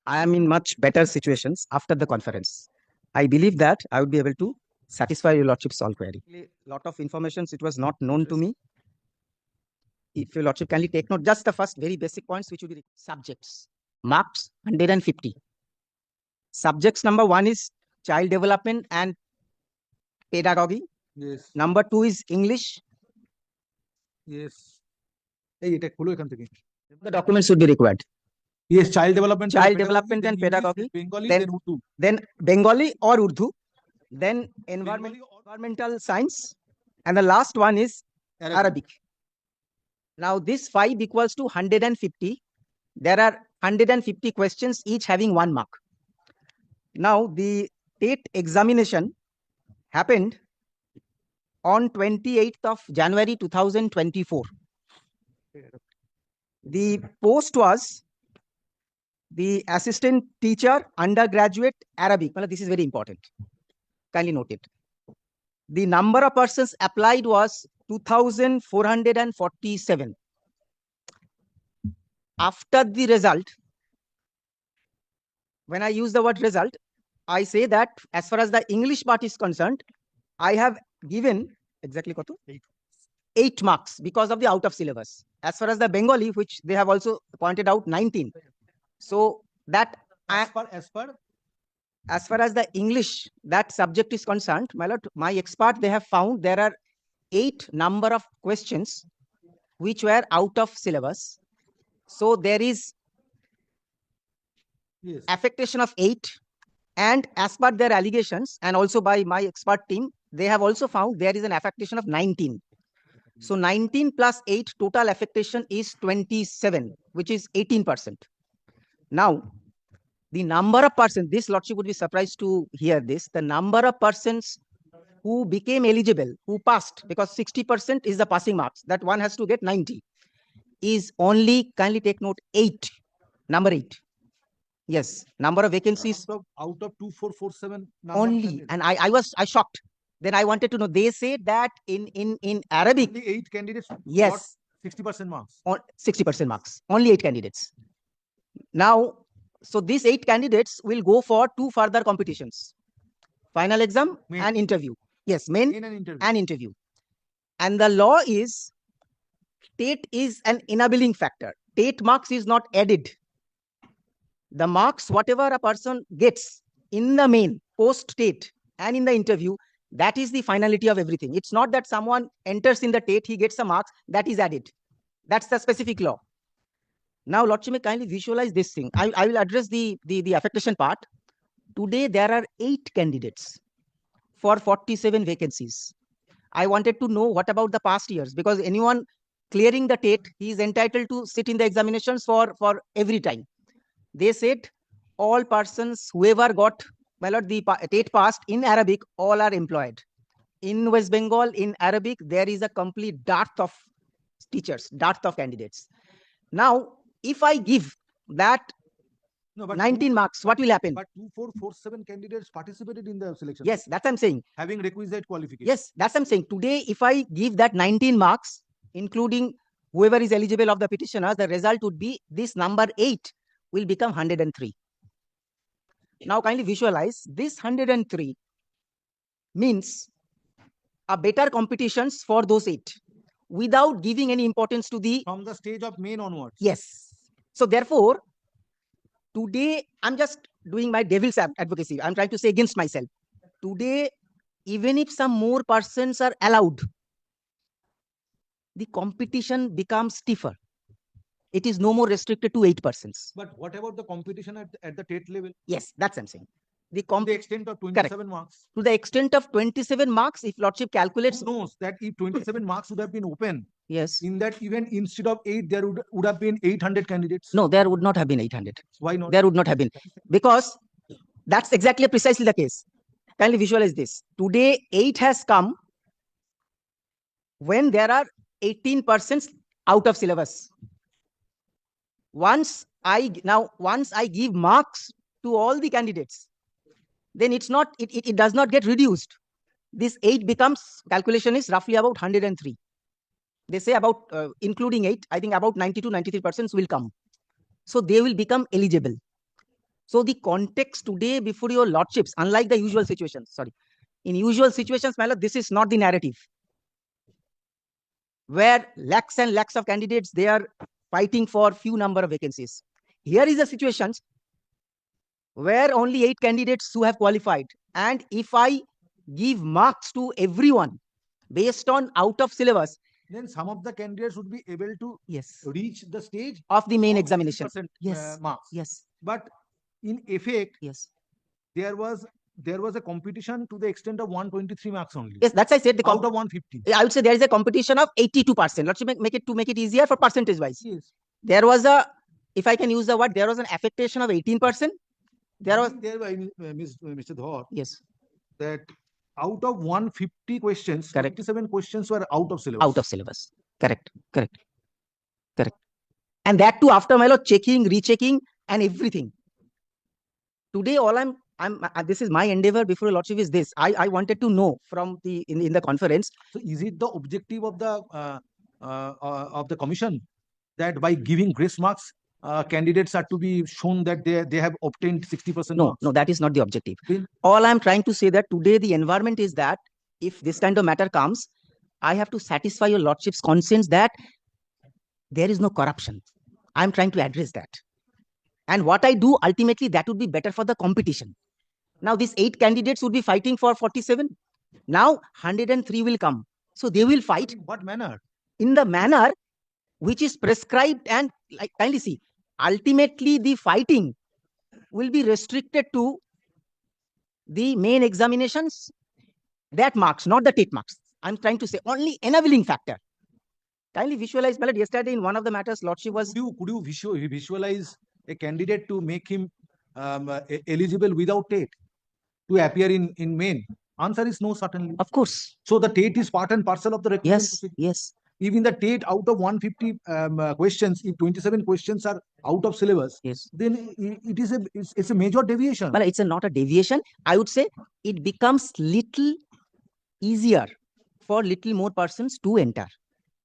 I am in much better situations after the conference. I believe that I would be able to satisfy your lordship's all query. A lot of information it was not known to me. If your lordship kindly take note, just the first very basic points, which would be subjects. Marks 150. Subjects number 1 is child development and pedagogy. Yes. Number 2 is English. Yes. Hey, এটা খোলো এখান থেকে। The documents should be required. Yes, child development And pedagogy, Bengali, then Urdu. Then Bengali or Urdu, then environmental science, and the last one is Arabic. Now this 5 equals to 150. There are 150 questions, each having 1 mark. Now the TET examination happened on 28th of January 2024. The post was the assistant teacher, undergraduate, Arabic. Well, this is very important. Kindly note it. The number of persons applied was 2,447. After the result, when I use the word result, I say that as far as the English part is concerned, I have given exactly 8 marks because of the out of syllabus. As far as the Bengali, which they have also pointed out, 19. So that as far as the English, that subject is concerned, my lord, my expert, they have found there are 8 number of questions which were out of syllabus. So there is affectation of 8, and as per their allegations and also by my expert team, they have also found there is an affectation of 19. So 19 plus 8 total affectation is 27, which is 18%. Now, the number of persons, this lordship would be surprised to hear this, the number of persons who became eligible, who passed, because 60% is the passing marks, that one has to get 90, is only, kindly take note, 8, number 8. Yes, number of vacancies. Out of 2447. Only, and I was shocked. Then I wanted to know, they say that in Arabic. Only 8 candidates. Yes. 60% marks. 60% marks. Only 8 candidates. Now, so these 8 candidates will go for 2 further competitions. Final exam and interview. Yes, main and interview. And the law is, TET is an enabling factor. TET marks is not added. The marks, whatever a person gets in the main, post-TET and in the interview, that is the finality of everything. It's not that someone enters in the TET, he gets some marks, that is added. That's the specific law. Now, lordship may kindly visualize this thing. I will address the affectation part. Today, there are 8 candidates for 47 vacancies. I wanted to know what about the past years, because anyone clearing the TET, he is entitled to sit in the examinations for every time. They said all persons, whoever got, well, the TET passed in Arabic, all are employed. In West Bengal, in Arabic, there is a complete dearth of teachers, dearth of candidates. Now, if I give that 19 marks, what will happen? But 2447 candidates participated in the selection. Yes, that's what I'm saying. Having requisite qualification. Yes, that's what I'm saying. Today, if I give that 19 marks, including whoever is eligible of the petitioners, the result would be this number 8 will become 103. Now, kindly visualize this 103 means a better competitions for those 8 without giving any importance to the... From the stage of main onwards. Yes. So therefore, today, I'm just doing my devil's advocacy. I'm trying to say against myself. Today, even if some more persons are allowed, the competition becomes stiffer. It is no more restricted to 8 persons. But what about the competition at the TET level? Yes, that's what I'm saying. To the extent of 27 marks. To the extent of 27 marks, if lordship calculates... Who knows that if 27 marks would have been open, yes, in that event, instead of 8, there would have been 800 candidates. No, there would not have been 800. Why not? There would not have been. Because that's exactly precisely the case. Kindly visualize this. Today, 8 has come when there are 18% out of syllabus. Once I give marks to all the candidates, then it does not get reduced. This 8 becomes, calculation is roughly about 103. They say about, including 8, I think about 90 to 93% will come. So they will become eligible. So the context today before your lordships, unlike the usual situations, in usual situations, my lord, this is not the narrative, where lakhs and lakhs of candidates, they are fighting for few number of vacancies. Here is a situation where only 8 candidates who have qualified. And if I give marks to everyone based on out of syllabus, then some of the candidates would be able to yes, reach the stage of the main of examination. 80%, Yes, marks. yes, But in effect, yes, there was a competition to the extent of 123 marks only. yes. That's I said the out of 150. I would say there is a competition of 82%. Let's make it easier for percentage wise. Yes. There was a, if I can use the word, there was an affectation of 18%. There was there by Mr. Dhar, yes, that out of 150 questions, correct, 27 questions were out of syllabus. out of syllabus. Correct, correct, correct. And that too after my lord checking, rechecking, and everything. Today, all I'm this is my endeavor before lordship is this. I wanted to know from the in the conference. So, is it the objective of the commission that by giving grace marks, candidates are to be shown that they have obtained 60% No, marks? no, that is not the objective. Then, all I'm trying to say that today the environment is that if this kind of matter comes, I have to satisfy your lordship's conscience that there is no corruption. I'm trying to address that. And what I do, ultimately, that would be better for the competition. Now, these 8 candidates would be fighting for 47. Now, 103 will come. So they will fight. in what manner? In the manner which is prescribed, and like kindly see, ultimately the fighting will be restricted to the main examinations, that marks, not the TET marks. I'm trying to say only enabling factor. Kindly visualize, Malad, yesterday in one of the matters, lordship was... Could you visualize a candidate to make him eligible without TET to appear in main? Answer is no, certainly. Of course. So the TET is part and parcel of the recruitment Yes, procedure. yes. Even the TET, out of 150 questions, if 27 questions are out of syllabus, yes, then it's a major deviation. Well, it's not a deviation. I would say it becomes little easier for little more persons to enter.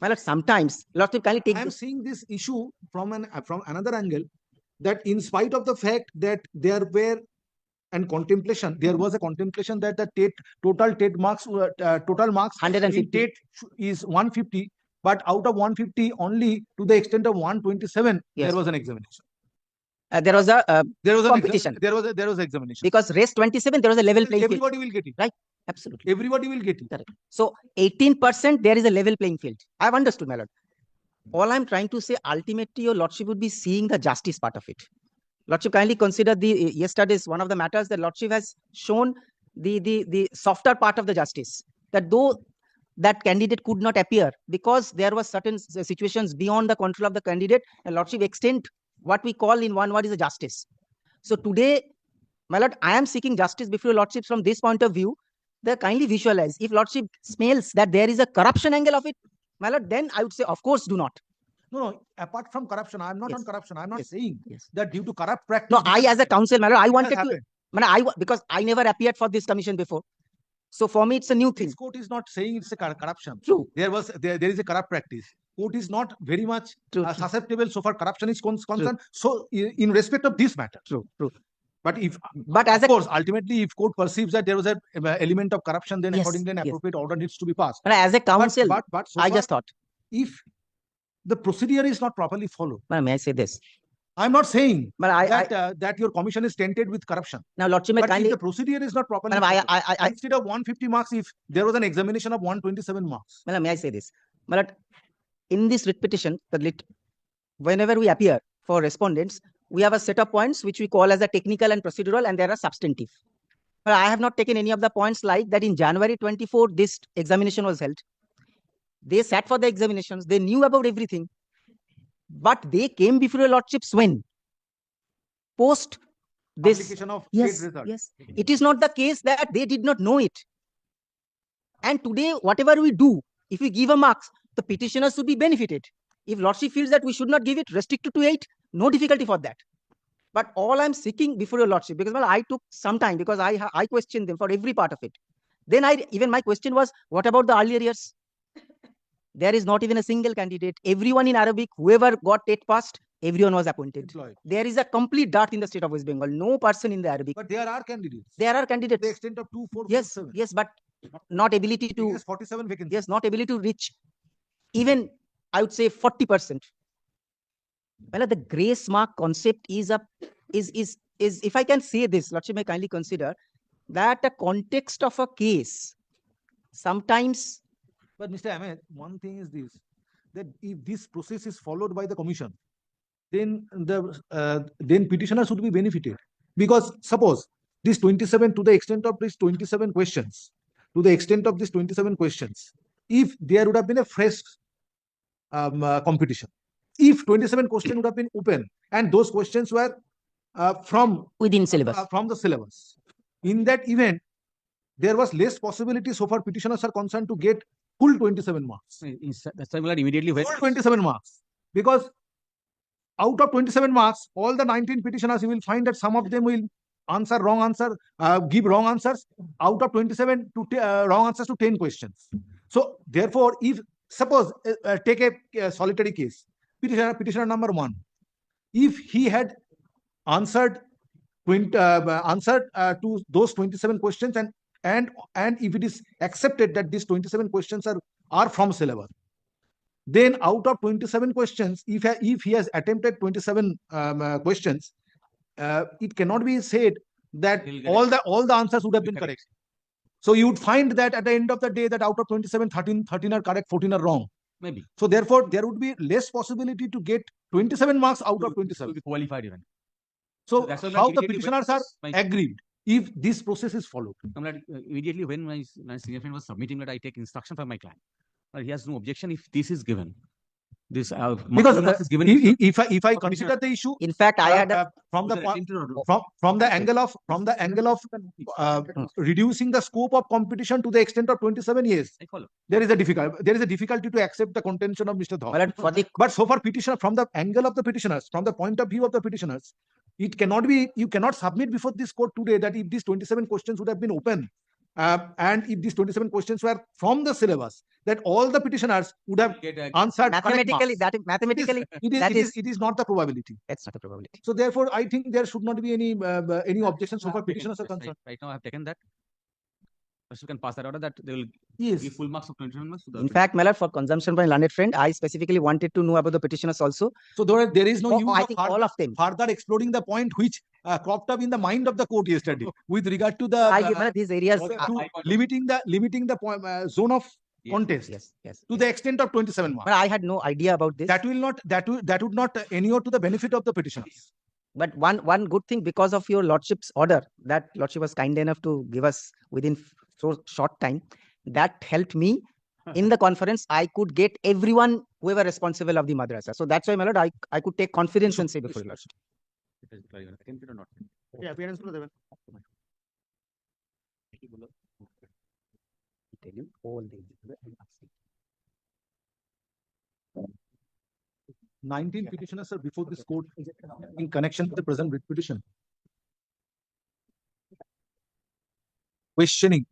Well, sometimes lots of kindly take. I am seeing this issue from another angle, that in spite of the fact that there were and contemplation, there was a contemplation that the total TET marks, total marks 150 in TET is 150, but out of 150, only to the extent of 127, yes, there was an examination. There was a competition. There was examination. Because rest 27, there was a level playing Everybody field. will get it. Right? Absolutely. Everybody will get it. Correct. So 18%, there is a level playing field. I've understood, my lord. All I'm trying to say, ultimately, your lordship would be seeing the justice part of it. Lordship, kindly consider the yesterday's one of the matters that lordship has shown the softer part of the justice. That though that candidate could not appear because there were certain situations beyond the control of the candidate, and lordship extend what we call in one word is a justice. So today, my lord, I am seeking justice before your lordships from this point of view. They kindly visualize. If lordship smells that there is a corruption angle of it, my lord, then I would say, of course, do not. No, apart from corruption, I'm not on corruption. I'm not saying that due to corrupt practice. No, I as a counsel, my lord, I wanted to, because I never appeared for this commission before. So for me, it's a new thing. This court is not saying it's a corruption. True. There is a corrupt practice. Court is not very much susceptible so far corruption is concerned. So in respect of this matter. True. But of course, ultimately, if court perceives that there was an element of corruption, then accordingly an appropriate order needs to be passed. But as a counsel, but so I far, just thought, if the procedure is not properly followed. May I say this? I'm not saying that your commission is tainted with corruption. Now, lordship, but if the procedure is not properly followed, instead of 150 marks, if there was an examination of 127 marks. May I say this? But in this writ petition, whenever we appear for respondents, we have a set of points which we call as a technical and procedural, and there are substantive. But I have not taken any of the points like that. In January 24, this examination was held. They sat for the examinations. They knew about everything. But they came before your lordships when? Post this. Publication of yes. It is not the case that they did not know it. And today, whatever we do, if we give a marks, the petitioners should be benefited. If lordship feels that we should not give it, restrict it to 8, no difficulty for that. But all I'm seeking before your lordship, because I took some time, because I questioned them for every part of it. Then even my question was, what about the earlier years? There is not even a single candidate. Everyone in Arabic, whoever got TET passed, everyone was appointed. Employed. There is a complete dearth in the state of West Bengal. No person in the Arabic. But there are candidates. There are candidates. To the extent of 2, 4, Yes, 7. yes, but not ability to. Yes, 47 vacancies. Yes, not ability to reach even, I would say, 40%. Well, the grace mark concept is if I can say this, Lordship may kindly consider that the context of a case sometimes. But Mr. Ahmed, one thing is this, that if this process is followed by the commission, then then petitioners would be benefited. Because suppose this 27, to the extent of these 27 questions, if there would have been a fresh competition, if 27 questions would have been open and those questions were from within syllabus, from the syllabus, in that event, there was less possibility so far petitioners are concerned to get full 27 marks. That's why immediately full 27 marks. Because out of 27 marks, all the 19 petitioners, you will find that some of them will answer wrong answer, give wrong answers. Out of 27 to wrong answers to 10 questions. So therefore, if suppose take a solitary case, petitioner number 1, if he had answered to those 27 questions, and if it is accepted that these 27 questions are from syllabus, then out of 27 questions, if he has attempted 27 questions, it cannot be said that all the answers would have been correct. So you would find that at the end of the day, that out of 27, 13 are correct, 14 are wrong. Maybe. So therefore, there would be less possibility to get 27 marks out of 27. Qualified even. So how the petitioners are agreed if this process is followed? Immediately when my senior friend was submitting that, I take instruction from my client. He has no objection if this is given. This because is given if I consider the issue, in fact, I had from the angle of reducing the scope of competition to the extent of 27 years, there is a difficulty to accept the contention of Mr. Dhar. But so far, petitioner, from the angle of the petitioners, from the point of view of the petitioners, it cannot be, you cannot submit before this court today that if these 27 questions would have been open, and if these 27 questions were from the syllabus, that all the petitioners would have answered mathematically. It is not the probability. That's not the probability. So therefore, I think there should not be any objection so far petitioners are concerned. Right now, I have taken that. You can pass that order that they will give full marks of 27 marks. In fact, Malad, for consumption by learned friend, I specifically wanted to know about the petitioners also. So there is no use I think all of them further exploring the point which cropped up in the mind of the court yesterday with regard to the these areas limiting the point, zone of contest to the extent of 27 marks. But I had no idea about this. That would not inure to the benefit of the petitioners. But one good thing, because of your lordship's order, that lordship was kind enough to give us within so short time, that helped me in the conference. I could get everyone whoever responsible of the madrasa. So that's why, my lord, I could take confidence and say before your lordship. Yeah, parents will have 19 petitioners are before this court in connection with the present writ petition. Questioning.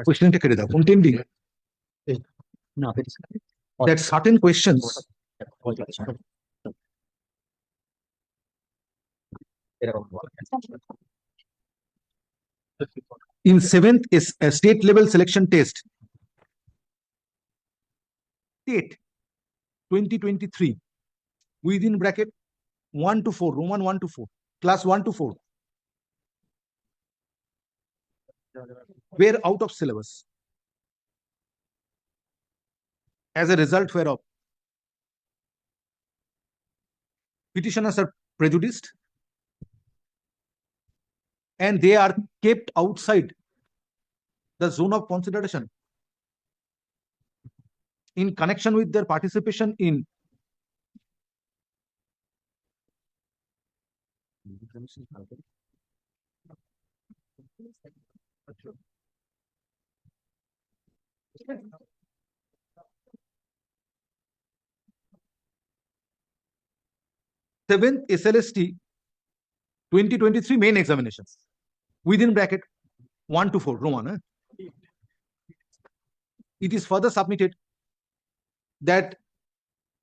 Question contending that certain questions in 7th is a state level selection test, state 2023, within bracket 1 to 4, Roman 1 to 4, class 1 to 4, were out of syllabus. As a result whereof, petitioners are prejudiced and they are kept outside the zone of consideration in connection with their participation in seventh SLST 2023 main examinations within bracket 1 to 4 Roman. It is further submitted that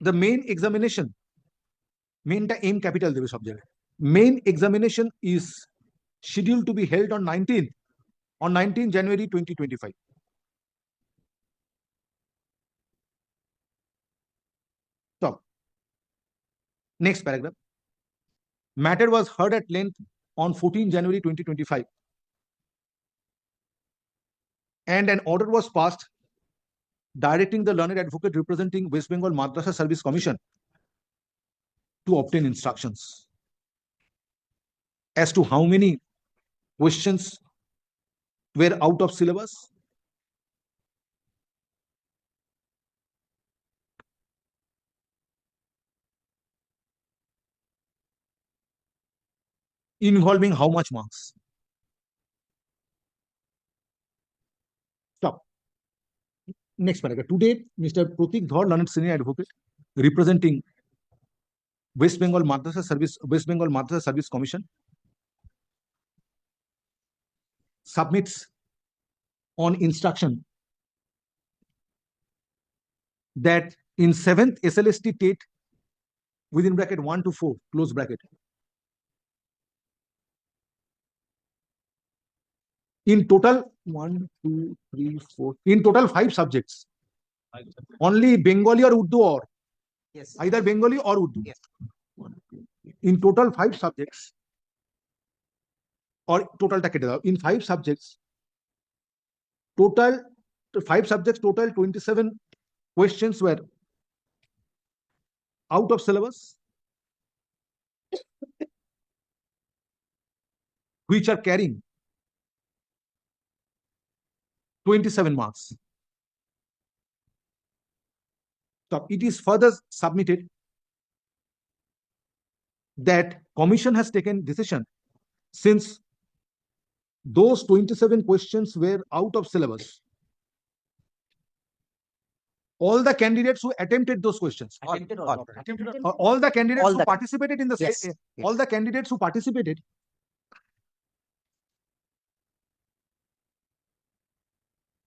the main examination, main capital debe sab jagay, main examination is scheduled to be held on 19 January 2025. So, next paragraph. Matter was heard at length on 14 January 2025, and an order was passed directing the learned advocate representing West Bengal Madrasa Service Commission to obtain instructions as to how many questions were out of syllabus, involving how much marks. Stop. Next paragraph. Today, Mr. Pratik Dhar, learned senior advocate representing West Bengal Madrasa Service Commission, submits on instruction that in 7th SLST TET within bracket 1 to 4 close bracket, in total 1, 2, 3, 4, in total 5 subjects, only Bengali or Urdu, or Yes. either Bengali or Urdu. Yes. In total 5 subjects, or total in 5 subjects, total 27 questions were out of syllabus, which are carrying 27 marks. So it is further submitted that commission has taken decision, since those 27 questions were out of syllabus, all the candidates who attempted those questions, all the candidates who participated in the all the candidates who participated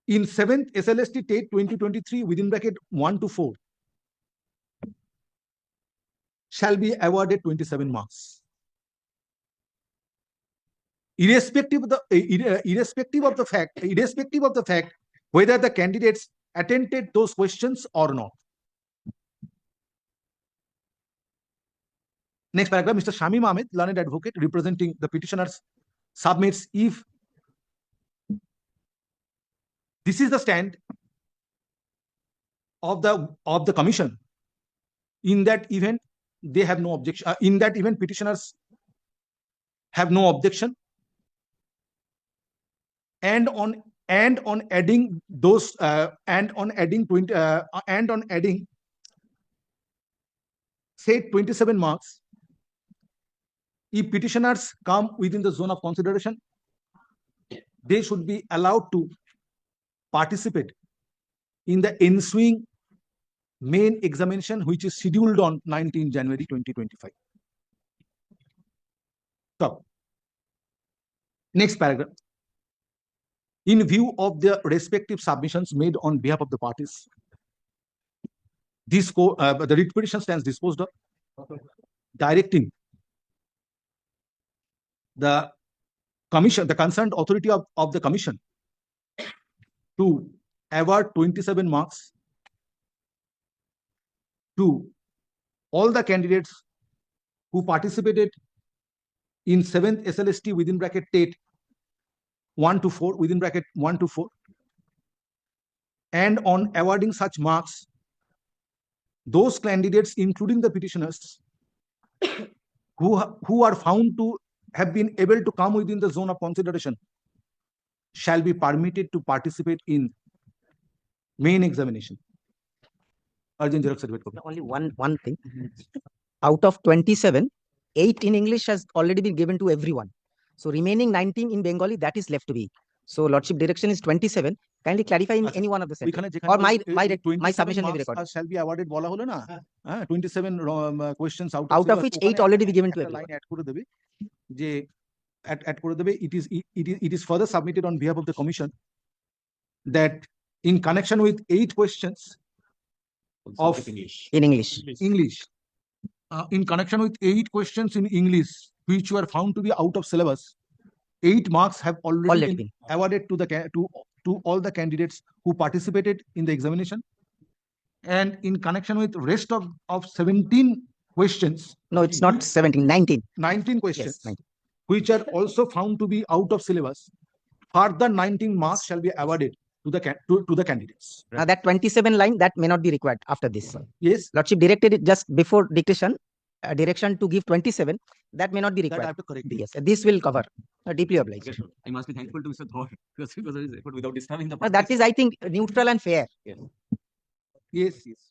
in 7th SLST TET 2023 within bracket 1 to 4 shall be awarded 27 marks, irrespective of the fact whether the candidates attempted those questions or not. Next paragraph. Mr. Shamim Ahmed, learned advocate representing the petitioners, submits, if this is the stand of the commission, in that event they have no objection. In that event, petitioners have no objection, and on adding those and on adding say 27 marks, if petitioners come within the zone of consideration, they should be allowed to participate in the ensuing main examination, which is scheduled on 19 January 2025. So, next paragraph. In view of the respective submissions made on behalf of the parties, the writ petition stands disposed of, directing the commission, the concerned authority of the commission, to award 27 marks to all the candidates who participated in 7th SLST within bracket TET 1 to 4 within bracket 1 to 4, and on awarding such marks those candidates, including the petitioners, who are found to have been able to come within the zone of consideration, shall be permitted to participate in main examination. Urgent Xerox certificate copy. Only one thing. Out of 27, 8 in English has already been given to everyone. So remaining 19 in Bengali, that is left to be. So Lordship direction is 27. Kindly clarify in any one of the centers. Or my submission may be recorded. Shall be awarded bola holo na 27 questions out of which 8 already be given to everyone. যে add করে দেবে, it is further submitted on behalf of the commission that in connection with 8 questions of In English. In connection with 8 questions in English which were found to be out of syllabus, 8 marks have already been awarded to all the candidates who participated in the examination. And in connection with rest of 17 questions, No, it's not 17, 19. 19 questions, Yes, 19. which are also found to be out of syllabus, further 19 marks shall be awarded to the candidates. Now that 27 line, that may not be required after this. Yes, Lordship directed it just before dictation, direction to give 27, that may not be that I required. have to correct. Yes, this will cover. Deeply obliged. Okay, sure. I must be thankful to Mr. Thor because of his effort without disturbing the That is, I think, neutral and fair. Yes. Yes, yes.